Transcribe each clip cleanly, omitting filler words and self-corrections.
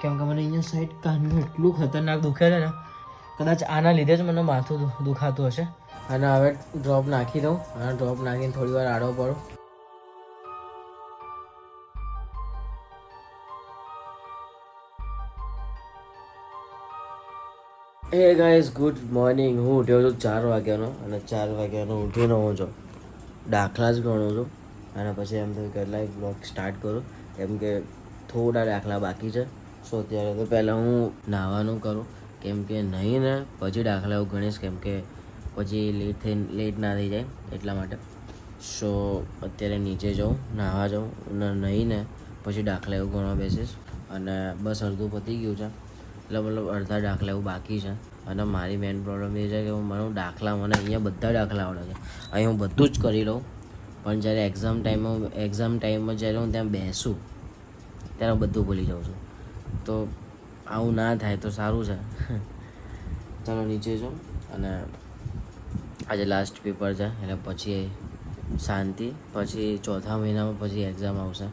કેમ કે મને અહીંયા સાઈડ કાનનું એટલું ખતરનાક દુખે છે ને, કદાચ આના લીધે જ મને માથું દુખાતું હશે. અને હવે ડ્રોપ નાખી દઉં અને ડ્રોપ નાખીને થોડી વાર આડો પડું. Hey guys, good morning. હું ઉઠ્યો છું 4 વાગ્યાનો અને 4 વાગ્યાનો ઉઠીને હું જો દાખલા જ ગણું છું. અને પછી એમ થયું કે કેટલાય બ્લોગ સ્ટાર્ટ કરું, કેમ કે થોડા દાખલા બાકી છે. સો અત્યારે તો પહેલાં હું નાહવાનું કરું, કેમ કે નહીં ને પછી દાખલા હું ગણીશ, કેમ કે પછી લેટ ના થઈ જાય એટલા માટે. સો અત્યારે નીચે જાઉં, નાહવા જાઉં અને નહીં ને પછી દાખલા એવું ગણવા બેસીશ. અને બસ અડધું પતી ગયું છે, એટલે મતલબ અડધા દાખલા એવું બાકી છે. અને મારી મેઇન પ્રોબ્લેમ એ છે કે મને અહીંયા બધા દાખલા આવડે છે, અહીં હું બધું જ કરી લઉં, પણ જ્યારે એક્ઝામ ટાઈમમાં જ્યારે હું ત્યાં બેસું ત્યારે હું બધું ભૂલી જાઉં છું. તો આવું ના થાય તો સારું છે. ચાલો નીચે જાઉં. અને આજે લાસ્ટ પેપર છે એટલે પછી શાંતિ. પછી ચોથા મહિનામાં પછી એક્ઝામ આવશે,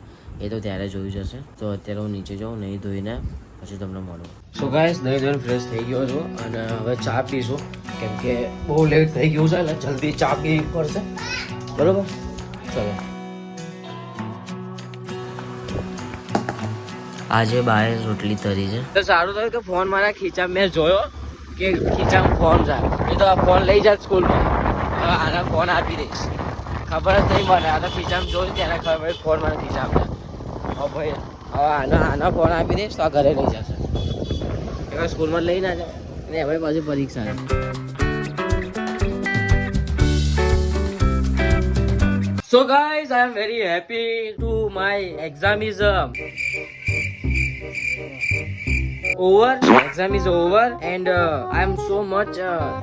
એ તો ત્યારે જોઈ જશે. તો અત્યારે હું નીચે જાઉં, નહીં ધોઈને પછી તમને મળું. સો ગાઈસ, નહીં ધોઈને ફ્રેશ થઈ ગયો છું અને હવે ચા પીશું, કેમ કે બહુ લેટ થઈ ગયું છે એટલે જલ્દી ચા પીવી પડશે. બરોબર, ચલો. આજે બાએ રોટલી તરી છે. તો સારું થયું કે ફોન મારા ખીચા મેં જોયો કે ખીચામાં ફોન છે, એ તો આ ફોન લઈ જાય સ્કૂલમાં. હવે આના ફોન આપી દઈશ. ખબર જ નહીં મને, આ તો ખીચામાં જોયું ત્યારે ખબર પડી ફોન મારા ખીચામાં. હવે ભાઈ હવે આના ફોન આપી દઈશ તો આ ઘરે લઈ જશે. એ સ્કૂલમાં લઈ ના જાય ને હવે પાછી પરીક્ષા છે. So guys, I am very happy to my exam is over. Exam is over and I am so much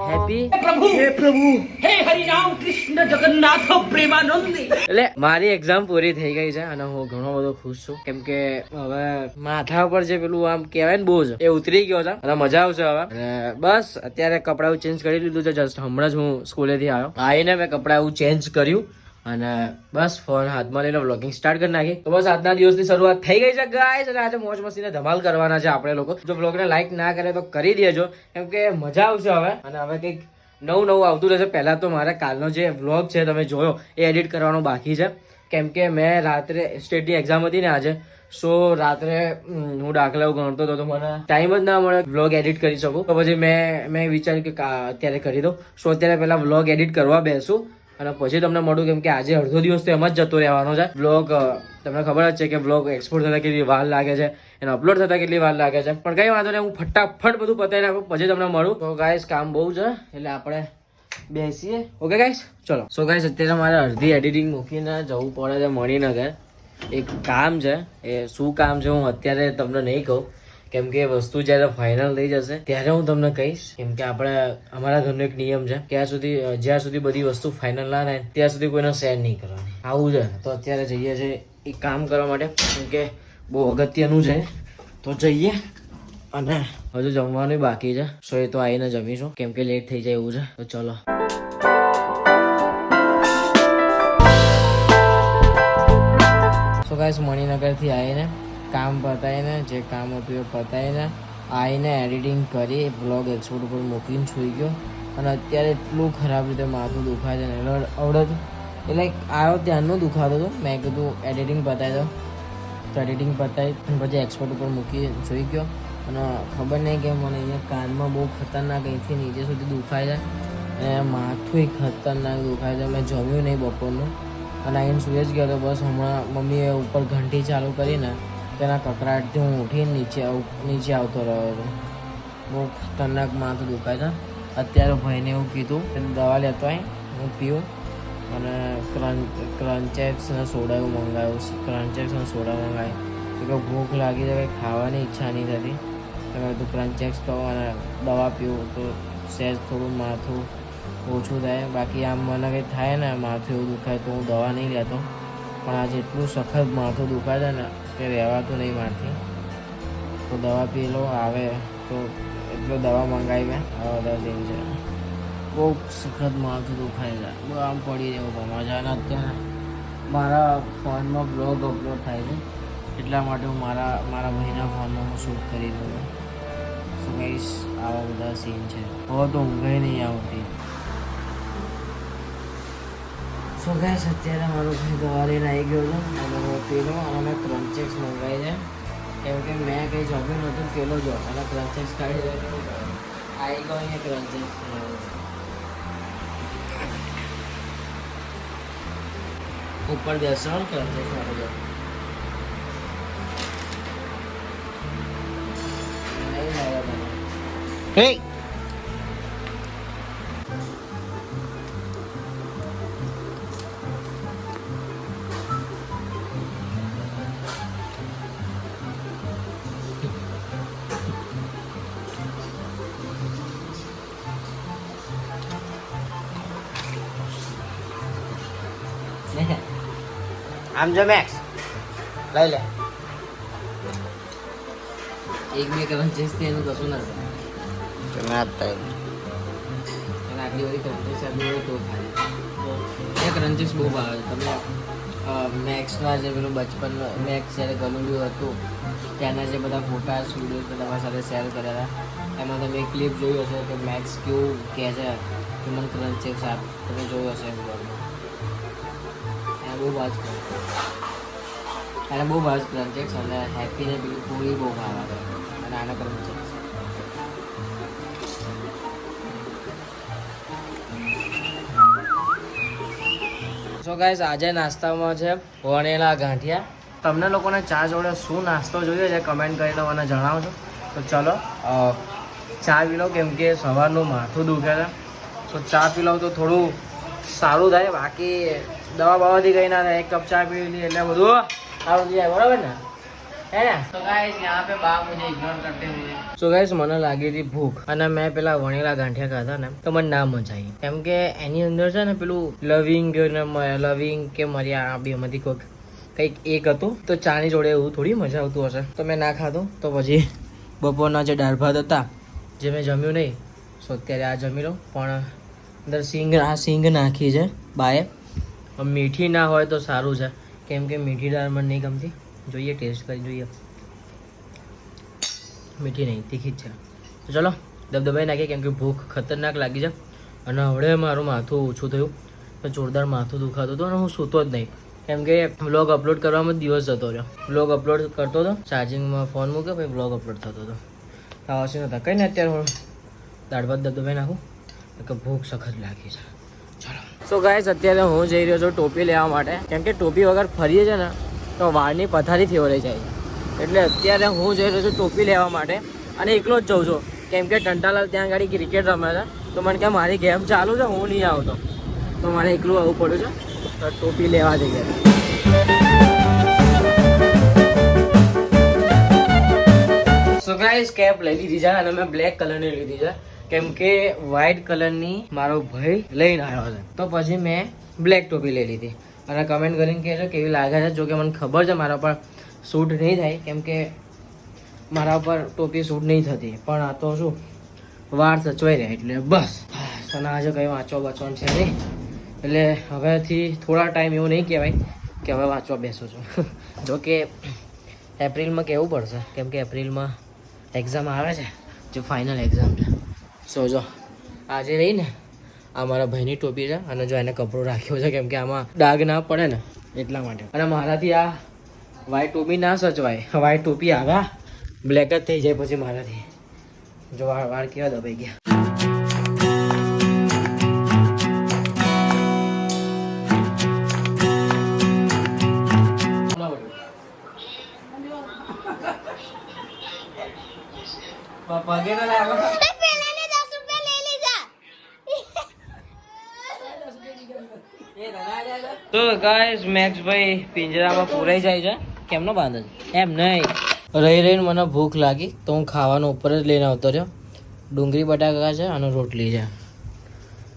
happy. Hey Prabhu, hey Hari Ram Krishna Jagannath Premanand. એટલે મારી એક્ઝામ પૂરી થઈ ગઈ છે અને હું ઘણો બધો ખુશ છું, કેમ કે હવે માથા પર જે પેલું આમ કહેવાય ને બોજ એ ઉતરી ગયો છે અને મજા આવશે હવે. અને બસ અત્યારે કપડાં ચેન્જ કરી લીધું છે. જસ્ટ હમણાં જ હું સ્કૂલેથી આવ્યો, આવીને મેં કપડાં એવું ચેન્જ કર્યું અને બસ ફોન હાથમાં લઈને વ્લોગિંગ સ્ટાર્ટ કરી નાખી. તો બસ આજના દિવસની શરૂઆત થઈ ગઈ છે ગાઈસ, અને આજે મોજ મસ્તીને ધમાલ કરવાના છે આપણે લોકો. જો વ્લોગને લાઈક ના કરે તો કરી દેજો, કેમ કે મજા આવશે હવે. અને હવે કંઈક નવું આવતું રહેશે. પહેલાં તો મારે કાલનો જે વ્લોગ છે તમે જોયો એ એડિટ કરવાનો બાકી છે, કેમ કે મેં રાત્રે સ્ટેટની એક્ઝામ હતી ને આજે. સો રાત્રે હું દાખલા ગણતો હતો તો મને ટાઈમ જ ના મળે વ્લોગ એડિટ કરી શકું. તો પછી મેં વિચાર્યું કે અત્યારે કરી દઉં. સો અત્યારે પહેલાં વ્લોગ એડિટ કરવા બેસું અને પછી તમને મળું, કેમ કે આજે અડધો દિવસ તો એમ જ જતો રહેવાનો છે. વ્લોગ તમને ખબર જ છે કે વ્લોગ એક્સપોર્ટ થતાં કેટલી વાર લાગે છે, એને અપલોડ થતાં કેટલી વાર લાગે છે. પણ કંઈ વાંધો નહીં, હું ફટાફટ બધું પતાવી નાખું પછી તમને મળું. તો ગાઈસ કામ બહુ છે એટલે આપણે બેસીએ. ઓકે ગાઈસ, ચલો. સો ગાઈસ, અત્યારે મારે અડધી એડિટિંગ મૂકીને જવું પડે છે મણિનગર. એક કામ છે, એ શું કામ છે હું અત્યારે તમને નહીં કહું, કેમ કે વસ્તુ જ્યારે ફાઇનલ થઈ જશે ત્યારે હું તમને કહીશ. કેમ કે અમારા ઘરનો એક નિયમ છે કે જ્યાં સુધી બધી વસ્તુ ફાઇનલ ના થાય ત્યાં સુધી કોઈને શેર નહીં કરવાની. આવું છે. તો અત્યારે જઈએ છીએ એક કામ કરવા માટે, કેમ કે બહુ અગત્યનું છે. તો જઈએ. અને હજુ જમવાનું બાકી છે, સો એ તો આવીને જમીશું, કેમ કે લેટ થઈ જાય એવું છે. તો ચલો. સો ગાઈસ, મણિનગરથી આવીને કામ પતાવીને જે કામ હતું એ પતાવીને આવીને એડિટિંગ કરી બ્લોગ એક્સપોર્ટ ઉપર મૂકીને સૂઈ ગયો. અને અત્યારે એટલું ખરાબ રીતે માથું દુખાય છે ને અવડતું, એટલે આવ્યો ત્યારનું દુખાતું હતું. મેં કીધું એડિટિંગ પતાવી દો, તો એડિટિંગ પતાવી પછી એક્સપોર્ટ ઉપર મૂકી સૂઈ ગયો. અને ખબર નહીં કે મને અહીંયા કાનમાં બહુ ખતરનાક અહીંથી નીચે સુધી દુખાય છે અને માથું ખતરનાક દુખાય છે. મેં જમ્યું નહીં બપોરનું અને આવીને સૂઈ જ ગયો. તો બસ હમણાં મમ્મીએ ઉપર ઘંટી ચાલુ કરીને તેના કકરાટથી હું ઉઠીને નીચે આવતો રહ્યો હતો. બહુ ખતરનાક માથું દુખાય છે. અત્યારે ભાઈને એવું કીધું કે દવા લેતો હોય, હું પીવું. અને ક્રન્ચેક્સ અને સોડા એવું મંગાવ્યું. ક્રન્ચેક્સ અને સોડા મંગાવી કે ભૂખ લાગી જાય, ખાવાની ઈચ્છા નહીં થતી. તો મેં કીધું ક્રન્ચેક્સ કહો અને દવા પીવું તો સહેજ થોડું માથું ઓછું થાય. બાકી આમ મને કંઈ થાય ને માથું એવું દુખાય તો હું દવા નહીં લેતો, પણ આજે એટલું સખત માથું દુખાય છે ને કે રહેવાતું નહીં મારથી. તો દવા પી લો, આવે તો એટલો દવા મંગાવી મેં. આવા બધા સીન છે. બહુ સખત માથું દુખાય છે, બહુ આમ પડી રહેવું પણ મજા. અને અત્યારે મારા ફોનમાં બ્લોગ અપલોડ થાય છે એટલા માટે હું મારા ભાઈના ફોનમાં હું શૂટ કરી રહ્યો છું. સો ગાઈસ આવા બધા સીન છે. હવે તો ઊંઘ નહીં આવતી. સો ગાઈસ અત્યારે મારો ભાઈ દવા લઈને આવી ગયો છે અને પેલો અને મેં ક્રન્ચેક્સ મંગાવી છે કેમ કે મેં કંઈ જમ્યું નહોતું. પેલો જો અને ક્રન્ચેક્સ કાઢી દે આવી ગયો અહીંયા ક્રન્ચેક્સ ઉપર બેસણ ક્રન્ચેક્સ આવી ગયો. Hey! આમ જો મેક્સ લઈ લે. એક બે ક્રન્ચેસ થી એનું કશું ના થાય. ના થાય અને આટલી બધી ક્રન્ચેસ આવી હોય તો ખાય. એ ક્રન્ચેસ બહુ ભાવે. તમે મેક્સના જે પેલું બચપન મેક્સ જ્યારે ગલુડિયું હતું ત્યાંના જે બધા ફોટાસ વિડીયોઝ બધા સાથે શેર કર્યા હતા એમાં તમે એક ક્લિપ જોયું હશે કે મેક્સ કેવું કહે છે કે મને ક્રન્ચેસ આપ. તમે જોયું હશે એ બ્લોગમાં. એને બહુ ભાજ ક્રન્ચેસ અને હેપીને પેલું પૂરી બહુ ભાવે અને આના ક્રન્ચેસ. સો ગાઈસ આજે નાસ્તામાં છે વણેલા ગાંઠિયા. તમને લોકોને ચા જોડે શું નાસ્તો જોઈએ છે કમેન્ટ કરીને મને જણાવજો. તો ચલો ચા પી લો કેમ કે સવારનું માથું દુખે છે. તો ચા પી લો તો થોડું સારું થાય. બાકી દવા બવાથી કંઈ ના થાય. એક કપ ચા પી લી એટલે બધું સારું થઈ જાય. બરાબર ને હે ને? તો ગાઈસ યહાં પે બા મુझे ઇગ્નોર કરતે હુए. સો ગાઈસ મને લાગી હતી ભૂખ અને મેં પેલા વણેલા ગાંઠિયા ખાધા ને તો મને ના મજા આવી કેમ કે એની અંદર છે ને પેલું લવિંગ કે મરિયા આ બેમાંથી કંઈક એક હતું. તો ચાની જોડે એવું થોડી મજા આવતું હશે તો મેં ના ખાધું. તો પછી બપોરના જે દાળ ભાત હતા જે મેં જમ્યું નહીં સો અત્યારે આ જમી લઉં. પણ અંદર સિંગ નાખી છે બાએ. મીઠી ના હોય તો સારું છે કેમ કે મીઠી દાળ મને નહીં ગમતી. જોઈએ ટેસ્ટ કરી જોઈએ. મીઠી નહીં તીખી જ છે. તો ચલો દબદબાઈ નાખીએ કેમ કે ભૂખ ખતરનાક લાગી છે અને હવે મારું માથું ઓછું થયું. તો જોરદાર માથું દુખાતું હતું અને હું સૂતો જ નહીં કેમ કે બ્લોગ અપલોડ કરવામાં દિવસ જતો રહ્યો. બ્લોગ અપલોડ કરતો હતો ચાર્જિંગમાં ફોન મૂક્યો પછી બ્લોગ અપલોડ થતો હતો. આવશે નહોતા કંઈ ને અત્યારે હું દાળ ભાત દબદબાઈ નાખું કે ભૂખ સખત લાગી છે. ચાલો સો ગાઈસ અત્યારે હું જઈ રહ્યો છું ટોપી લેવા માટે કેમ કે ટોપી વગર ફરીએ છે ને તો વાળની પથારી ફેવરાઈ જાય. એટલે અત્યારે હું જઈ રહ્યો છું ટોપી લેવા માટે અને એકલો જ જઉં છું કેમ કે ટંટાલાલ ત્યાં ગાડી ક્રિકેટ રમે છે. તો મને કે મારી ગેમ ચાલુ છે હું નહીં આવતો તો મારે એકલું આવવું પડ્યું છે. તો ટોપી લેવા જઈ ગયા. સો ગાઈસ કેપ લઈ લીધી છે અને મેં બ્લેક કલરની લીધી છે કેમ કે વ્હાઇટ કલરની મારો ભાઈ લઈને આવ્યો છે. તો પછી મેં બ્લેક ટોપી લઈ લીધી અને કમેન્ટ કરીને કહેજો કેવી લાગે છે. જો કે મને ખબર છે મારા પર શૂટ નહીં થાય કેમ કે મારા પર ટોપી શૂટ નહીં થતી. પણ આ તો શું વાર સચવાઈ રહે એટલે બસ. અને આજે કંઈ વાંચવાનું છે નહીં એટલે હવેથી થોડા ટાઈમ એવું નહીં કહેવાય કે હવે વાંચવા બેસો છો. જો કે એપ્રિલમાં કહેવું પડશે કેમ કે એપ્રિલમાં એક્ઝામ આવે છે જે ફાઇનલ એક્ઝામ છે. સો જો આજે રહીને આ મારા ભાઈની ટોપી છે અને જો એને કપડો રાખ્યો છે કેમ કે આમાં ડાઘ ના પડે ને એટલા માટે. અને મારાથી આ વ્હાઈટ ટોપી ના સચવાય. વ્હાઈટ ટોપી આવે બ્લેક જ થઈ જાય પછી મારાથી. જો વાળ કેવા દબાઈ ગયા. પગે તો લાગો તો ગાઈસ મેક્સ ભાઈ પિંજરામાં પૂરાઈ જાય છે. કેમનો બાંધે છે એમ નહીં રહીને મને ભૂખ લાગી તો હું ખાવાનું ઉપર જ લઈને આવતો રહ્યો. ડુંગળી બટાકા છે અને રોટલી છે.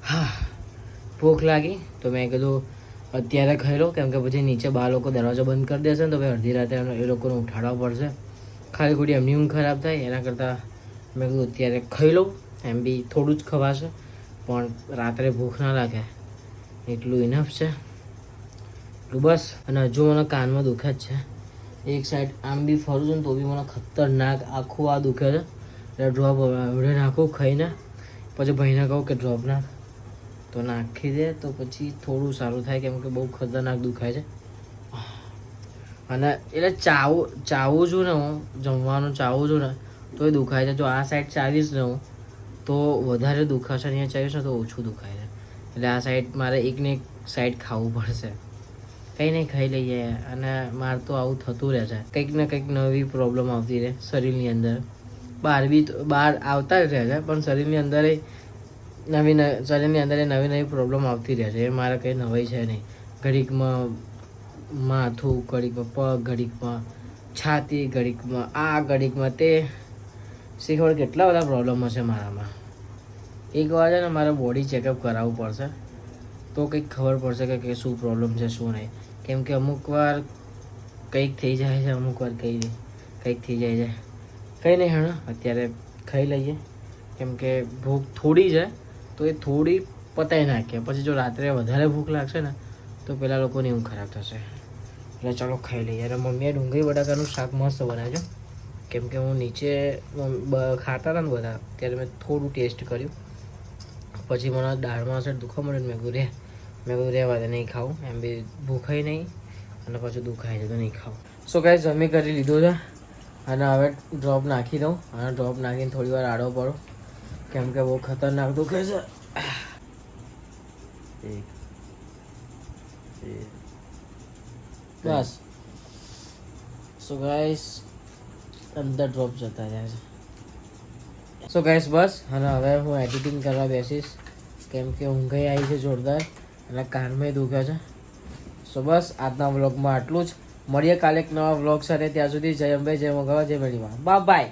હા ભૂખ લાગી તો મેં કીધું અત્યારે ખાઈ લઉં કેમ કે પછી નીચે બહાર લોકો દરવાજો બંધ કરી દેશે ને તો ભાઈ અડધી રાતે એ લોકોને ઉઠાડવા પડશે. ખાલી ખોટી એમની ઊંઘ ખરાબ થાય એના કરતાં મેં કીધું અત્યારે ખાઈ લઉં. એમ બી થોડું જ ખવાશે પણ રાત્રે ભૂખ ના લાગે એટલું ઇનફ છે એટલું બસ. અને હજુ મને કાનમાં દુખે જ છે એક સાઈડ આમ બી ફરું છું ને તો બી મને ખતરનાક આખું આ દુખે છે. એટલે ડ્રોપ હવે નાખું ખાઈને, પછી ભાઈને કહું કે ડ્રોપ નાખ, તો નાખી દે તો પછી થોડું સારું થાય, કેમ કે બહુ ખતરનાક દુખાય છે. અને એટલે ચાવું છું ને હું જમવાનું ચાવું છું ને તો એ દુખાય છે. જો આ સાઈડ ચાવીશ ને હું તો વધારે દુખાશે, અહીંયા ચાવીશ ને તો ઓછું દુખાય છે. એટલે આ સાઈડ મારે એકને એક સાઈડ ખાવું પડશે. કંઈ નહીં, ખાઈ લઈએ. અને મારે તો આવું થતું રહે છે, કંઈક ને કંઈક નવી પ્રોબ્લેમ આવતી રહે શરીરની અંદર. બહાર આવતા જ રહે છે, પણ શરીરની અંદર નવી પ્રોબ્લેમ આવતી રહે છે. એ મારે કંઈ નવાઈ છે નહીં. ઘડીકમાં માથું, ઘડીકમાં પગ, ઘડીકમાં છાતી, ઘડીકમાં આ, ઘડીકમાં તે, શીખવડ કેટલા બધા પ્રોબ્લેમ હશે મારામાં. એક વાર છે ને મારે બોડી ચેકઅપ કરાવવું પડશે, તો કંઈક ખબર પડશે કે શું પ્રોબ્લેમ છે શું નહીં. કેમ કે અમુક વાર કંઈક થઈ જાય છે, અમુક વાર કંઈક થઈ જાય છે. કંઈ નહીં, હેણ અત્યારે ખાઈ લઈએ, કેમ કે ભૂખ થોડી છે તો એ થોડી પતાવી નાખીએ. પછી જો રાત્રે વધારે ભૂખ લાગશે ને તો પેલા લોકોની ઊંઘ ખરાબ થશે. એટલે ચાલો ખાઈ લઈએ. અને મમ્મીએ ડુંગળી બટાકાનું શાક મસ્ત બનાવ્યું, કેમ કે હું નીચે ખાતા હતા ને બધા ત્યારે મેં થોડું ટેસ્ટ કર્યું, પછી મને દાળમાં અસર દુખવા મળ્યું. મેં કીધું રહેવા દે, નહીં ખાવું. એમ બી ભૂખાય નહીં અને પાછું દુખાય છે તો નહીં ખાવું. સો ગાઈસ જમી કરી લીધું છે અને હવે ડ્રોપ નાખી દઉં. અને ડ્રોપ નાખીને થોડી વાર આડો પડો, કેમ કે બહુ ખતરનાક દુખે છે. બસ. સો ગાઈસ અંદર ડ્રોપ જતા રહ્યા છે. સો ગાઈસ બસ. અને હવે હું એડિટિંગ કરવા બેસીશ, કેમ કે ઊંઘાઈ આવી છે જોરદાર અને કાનમાં દુખે છે. સો બસ આજના વ્લોગમાં આટલું જ. મળીએ કાલે એક નવા વ્લોગ સાથે. ત્યાં સુધી જય અંબે, જય મોગવા, જય મેળીમાં. Bye bye.